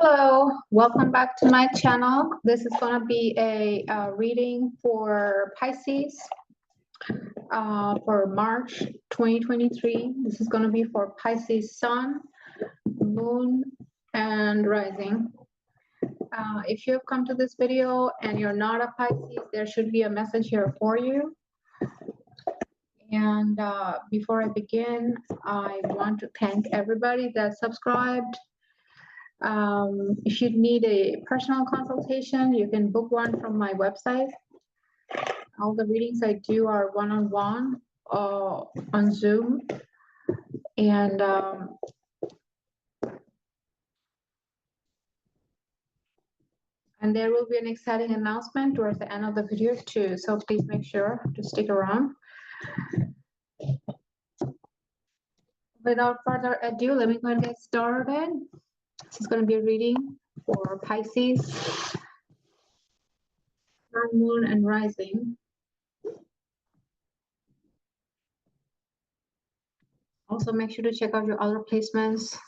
Hello, welcome back to my channel. This is going to be a reading for Pisces for March 2023. This is going to be for Pisces Sun, Moon, and Rising. If you have come to this video and you're not a Pisces, there should be a message here for you. And before I begin, I want to thank everybody that subscribed. If you need a personal consultation, you can book one from my website. All the readings I do are one-on-one on Zoom. And there will be an exciting announcement towards the end of the video too. So please make sure to stick around. Without further ado, let me go and get started. This is going to be a reading for Pisces, Sun, Moon, and Rising. Also, make sure to check out your other placements,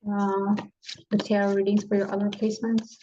the tarot readings for your other placements.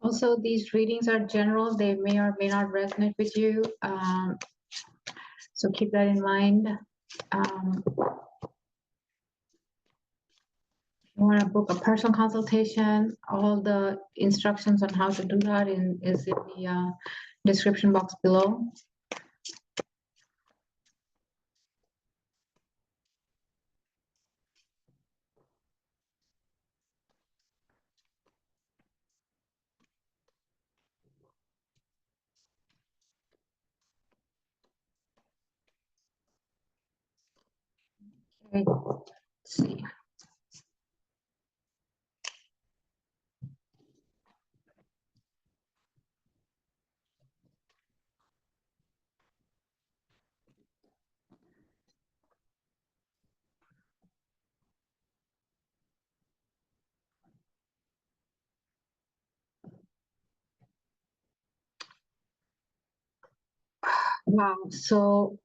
Also, these readings are general. They may or may not resonate with you. So keep that in mind. If you want to book a personal consultation, all the instructions on how to do that is in the description box below. Okay, let's see. Wow, so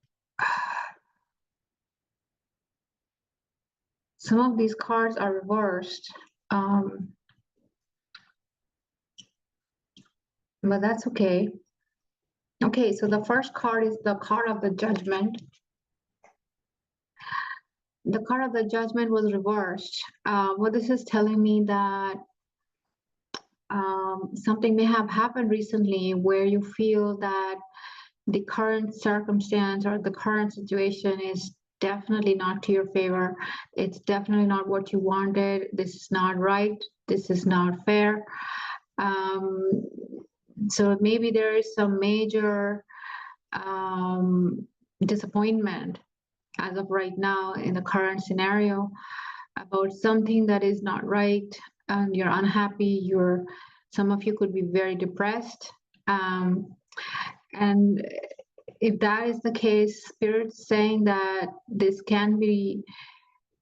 some of these cards are reversed, but that's okay. Okay, so the first card is the card of the Judgment. The card of the Judgment was reversed. What this is telling me that something may have happened recently where you feel that the current circumstance or the current situation is definitely not to your favor. It's definitely not what you wanted. This is not right. This is not fair. So maybe there is some major disappointment as of right now in the current scenario about something that is not right, and you're unhappy. Some of you could be very depressed. And if that is the case, Spirit's saying that this can be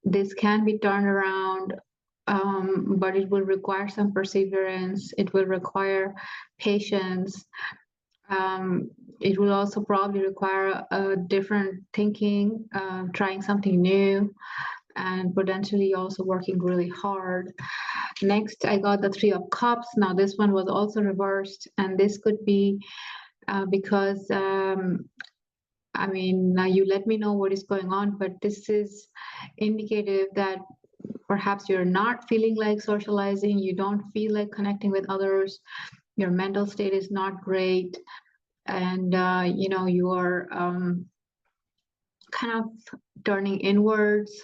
turned around, but it will require some perseverance. It will require patience. It will also probably require a different thinking, trying something new, and potentially also working really hard. Next, I got the Three of Cups. Now this one was also reversed, and this could be because I mean, now you let me know what is going on, but this is indicative that perhaps you're not feeling like socializing, you don't feel like connecting with others, your mental state is not great, and you are kind of turning inwards,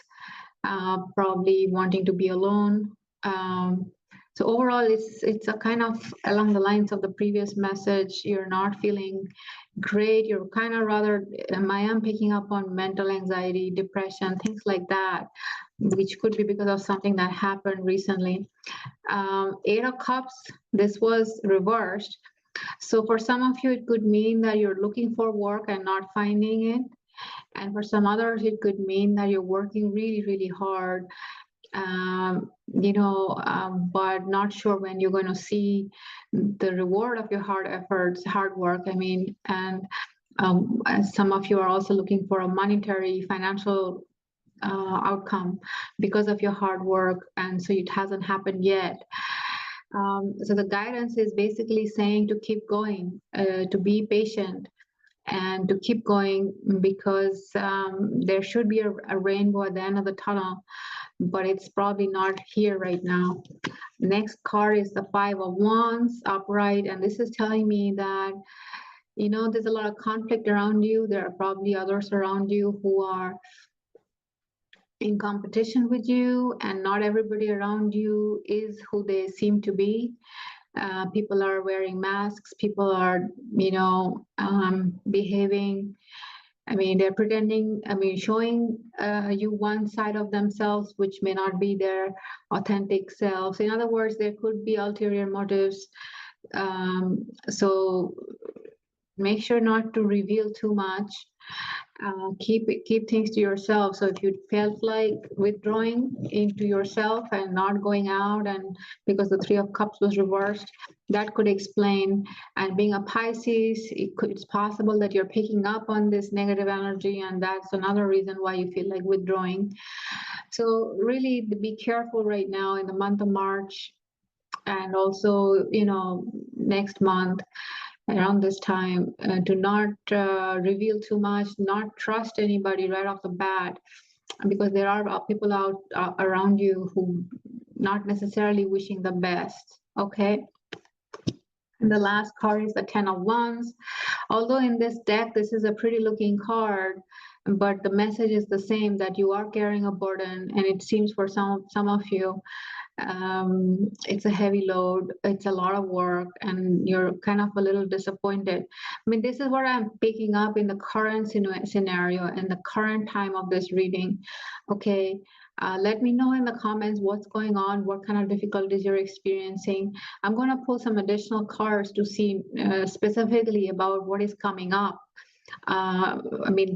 probably wanting to be alone. So overall, it's a kind of along the lines of the previous message. You're not feeling great. You're kind of rather, I am picking up on mental anxiety, depression, things like that, which could be because of something that happened recently. 8 of Cups, this was reversed. So for some of you, it could mean that you're looking for work and not finding it. And for some others, it could mean that you're working really, really hard, but not sure when you're going to see the reward of your hard efforts, hard work. I mean, and some of you are also looking for a monetary, financial outcome because of your hard work, and so it hasn't happened yet. So the guidance is basically saying to keep going, to be patient, and to keep going, because there should be a rainbow at the end of the tunnel, but it's probably not here right now. Next card is the 5 of Wands upright, and this is telling me that there's a lot of conflict around you. There are probably others around you who are in competition with you, and not everybody around you is who they seem to be. People are wearing masks, people are behaving, they're pretending, showing you one side of themselves which may not be their authentic selves. In other words, there could be ulterior motives. So make sure not to reveal too much. Keep things to yourself. So if you felt like withdrawing into yourself and not going out, and because the 3 of Cups was reversed, that could explain. And being a Pisces, it's possible that you're picking up on this negative energy, and that's another reason why you feel like withdrawing. So really be careful right now in the month of March, and also next month around this time, to not reveal too much, not trust anybody right off the bat, because there are people out around you who not necessarily wishing the best. Okay. And the last card is the 10 of Wands. Although in this deck, this is a pretty looking card, but the message is the same, that you are carrying a burden, and it seems for some of you, it's a heavy load, it's a lot of work, and you're kind of a little disappointed. This is what I'm picking up in the current scenario and the current time of this reading. Okay, let me know in the comments what's going on, what kind of difficulties you're experiencing. I'm going to pull some additional cards to see specifically about what is coming up.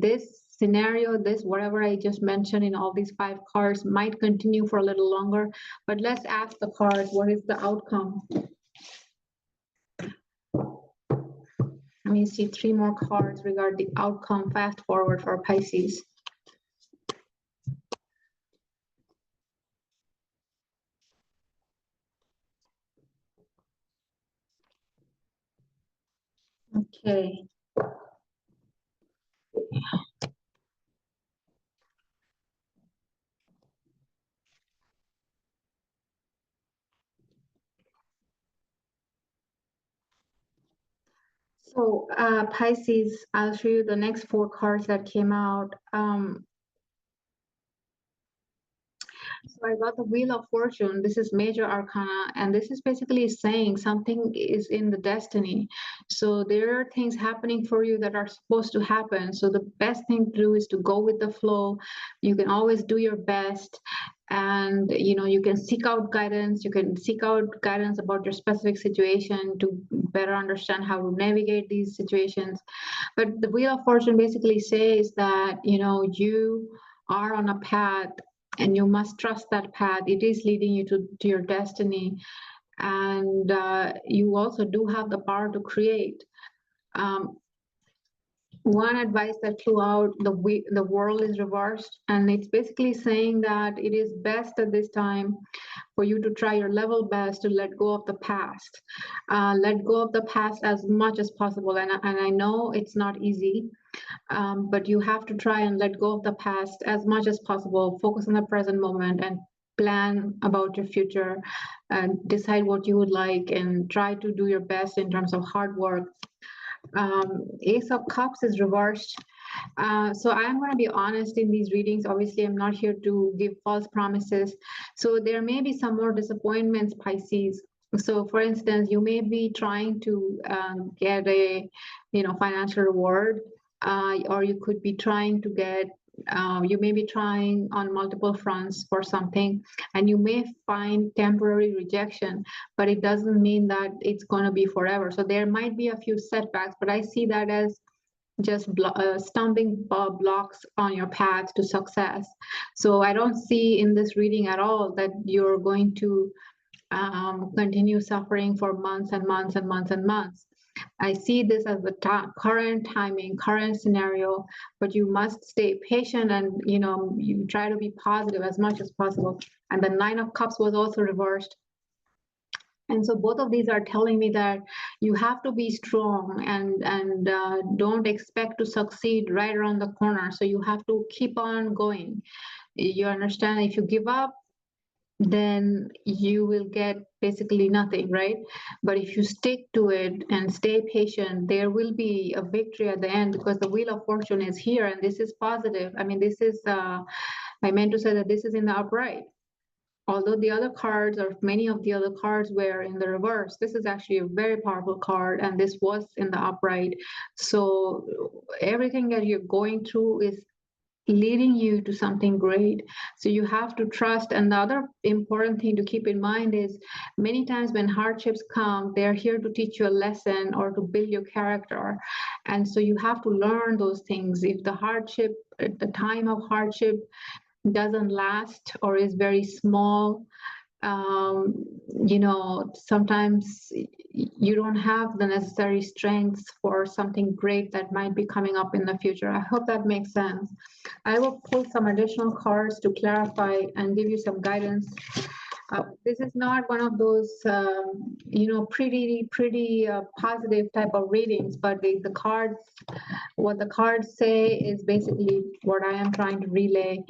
This scenario, this whatever I just mentioned in all these 5 cards might continue for a little longer, but let's ask the cards, what is the outcome? Let me see 3 more cards regarding the outcome fast forward for Pisces. Okay. So Pisces, I'll show you the next 4 cards that came out. So I got the Wheel of Fortune. This is major arcana, and this is basically saying something is in the destiny. So there are things happening for you that are supposed to happen. So the best thing to do is to go with the flow. You can always do your best, and you can seek out guidance. You can seek out guidance about your specific situation to better understand how to navigate these situations. But the Wheel of Fortune basically says that you are on a path, and you must trust that path. It is leading you to your destiny, and you also do have the power to create. One advice that flew out, the world is reversed, and it's basically saying that it is best at this time for you to try your level best to let go of the past. Let go of the past as much as possible, and I know it's not easy. But you have to try and let go of the past as much as possible. Focus on the present moment and plan about your future and decide what you would like and try to do your best in terms of hard work. Ace of Cups is reversed. So I'm going to be honest in these readings. Obviously, I'm not here to give false promises. So there may be some more disappointments, Pisces. So for instance, you may be trying to get a, financial reward, or you could be trying to get, you may be trying on multiple fronts for something, and you may find temporary rejection, but it doesn't mean that it's going to be forever. So there might be a few setbacks, but I see that as just stumbling blocks on your path to success. So I don't see in this reading at all that you're going to continue suffering for months and months and months and months. I see this as the current timing, current scenario, but you must stay patient and you try to be positive as much as possible. And the Nine of Cups was also reversed. And so both of these are telling me that you have to be strong and don't expect to succeed right around the corner. So you have to keep on going. You understand? If you give up, then you will get basically nothing, right? But if you stick to it and stay patient, there will be a victory at the end, because the Wheel of Fortune is here, and this is positive. I mean, this is, I meant to say that this is in the upright. Although the other cards, or many of the other cards, were in the reverse, this is actually a very powerful card, and this was in the upright. So everything that you're going through is leading you to something great. So you have to trust. And the other important thing to keep in mind is many times when hardships come, they're here to teach you a lesson or to build your character. And so you have to learn those things. If the hardship, at the time of hardship, doesn't last or is very small, sometimes you don't have the necessary strengths for something great that might be coming up in the future. I hope that makes sense. I will pull some additional cards to clarify and give you some guidance. This is not one of those, pretty positive type of readings, but the cards, what the cards say is basically what I am trying to relay.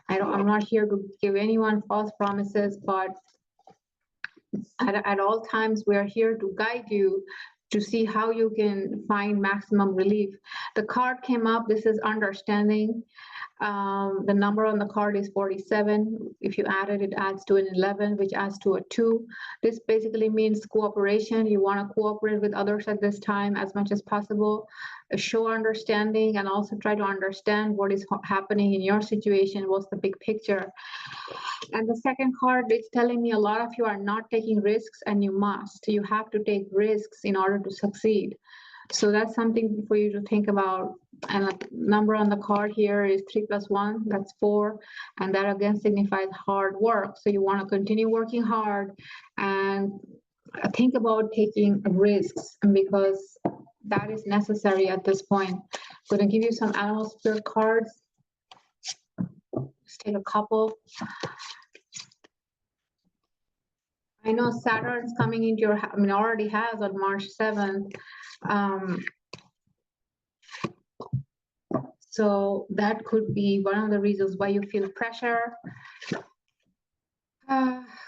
I'm not here to give anyone false promises, but at all times, we're here to guide you to see how you can find maximum relief. The card came up, this is understanding. The number on the card is 47. If you add it, it adds to an 11, which adds to a 2. This basically means cooperation. You want to cooperate with others at this time as much as possible. Show understanding and also try to understand what is happening in your situation. What's the big picture? And the second card is telling me a lot of you are not taking risks, and you must. You have to take risks in order to succeed. So that's something for you to think about. And a number on the card here is 3 + 1, that's 4. And that again signifies hard work. So you want to continue working hard and think about taking risks, because that is necessary at this point. I'm going to give you some animal spirit cards. Just take a couple. I know Saturn's coming into your, already has on March 7th. So that could be one of the reasons why you feel pressure.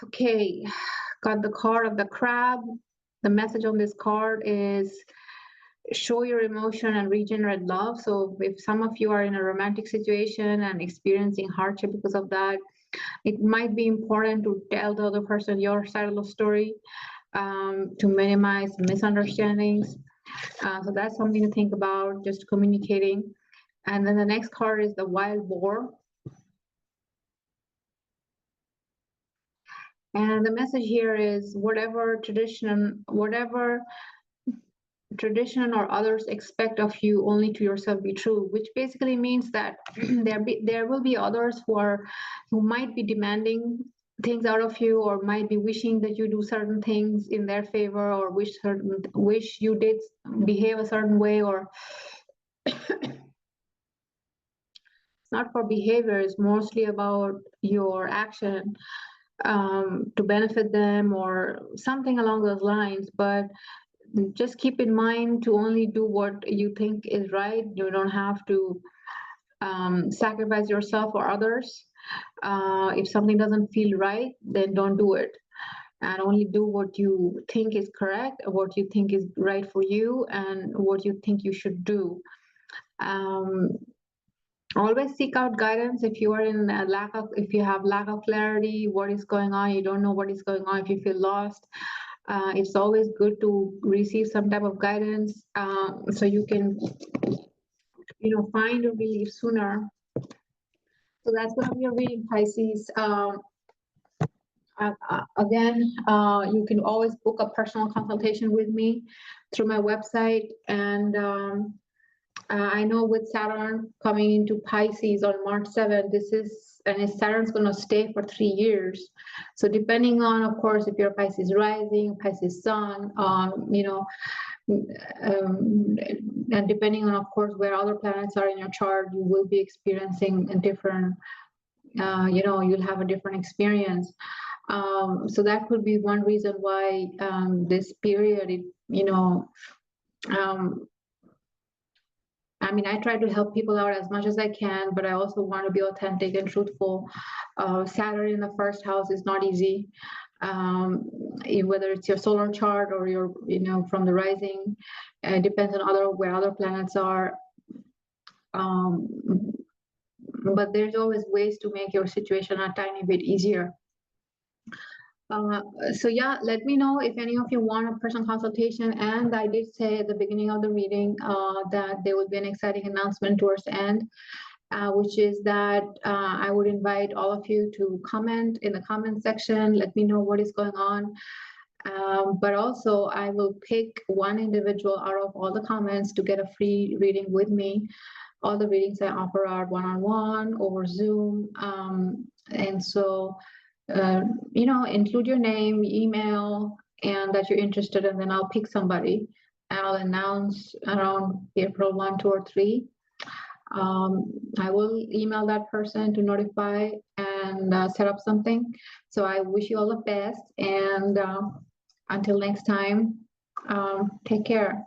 Okay, got the card of the crab. The message on this card is show your emotion and regenerate love. So if some of you are in a romantic situation and experiencing hardship because of that, it might be important to tell the other person your side of the story, to minimize misunderstandings. So that's something to think about, just communicating. And then the next card is the wild boar. And the message here is whatever tradition or others expect of you, only to yourself be true, which basically means that there will be others who might be demanding things out of you, or might be wishing that you do certain things in their favor, or wish you did behave a certain way, or it's not for behavior, it's mostly about your action to benefit them or something along those lines. But just keep in mind to only do what you think is right. You don't have to sacrifice yourself or others. If something doesn't feel right, then don't do it. And only do what you think is correct, what you think is right for you, and what you think you should do. Um, Always seek out guidance if you are in a if you have lack of clarity, what is going on, you don't know what is going on, if you feel lost. It's always good to receive some type of guidance, so you can, find a relief sooner. So that's going to be a reading, Pisces. Again, you can always book a personal consultation with me through my website. And I know with Saturn coming into Pisces on March 7th, Saturn's going to stay for 3 years. So depending on, of course, if you're Pisces rising, Pisces sun, and depending on, of course, where other planets are in your chart, you will be experiencing a different, you'll have a different experience. So that could be one reason why this period, I try to help people out as much as I can, but I also want to be authentic and truthful. Saturn in the first house is not easy. Whether it's your solar chart or your, from the rising, it depends on where other planets are. But there's always ways to make your situation a tiny bit easier. So yeah, let me know if any of you want a personal consultation. And I did say at the beginning of the reading that there will be an exciting announcement towards the end, which is that I would invite all of you to comment in the comment section. Let me know what is going on. But also I will pick one individual out of all the comments to get a free reading with me. All the readings I offer are one-on-one over Zoom. And so include your name, email, and that you're interested, and then I'll pick somebody. I'll announce around April 1, 2, or 3. I will email that person to notify and set up something. So I wish you all the best, and until next time, take care.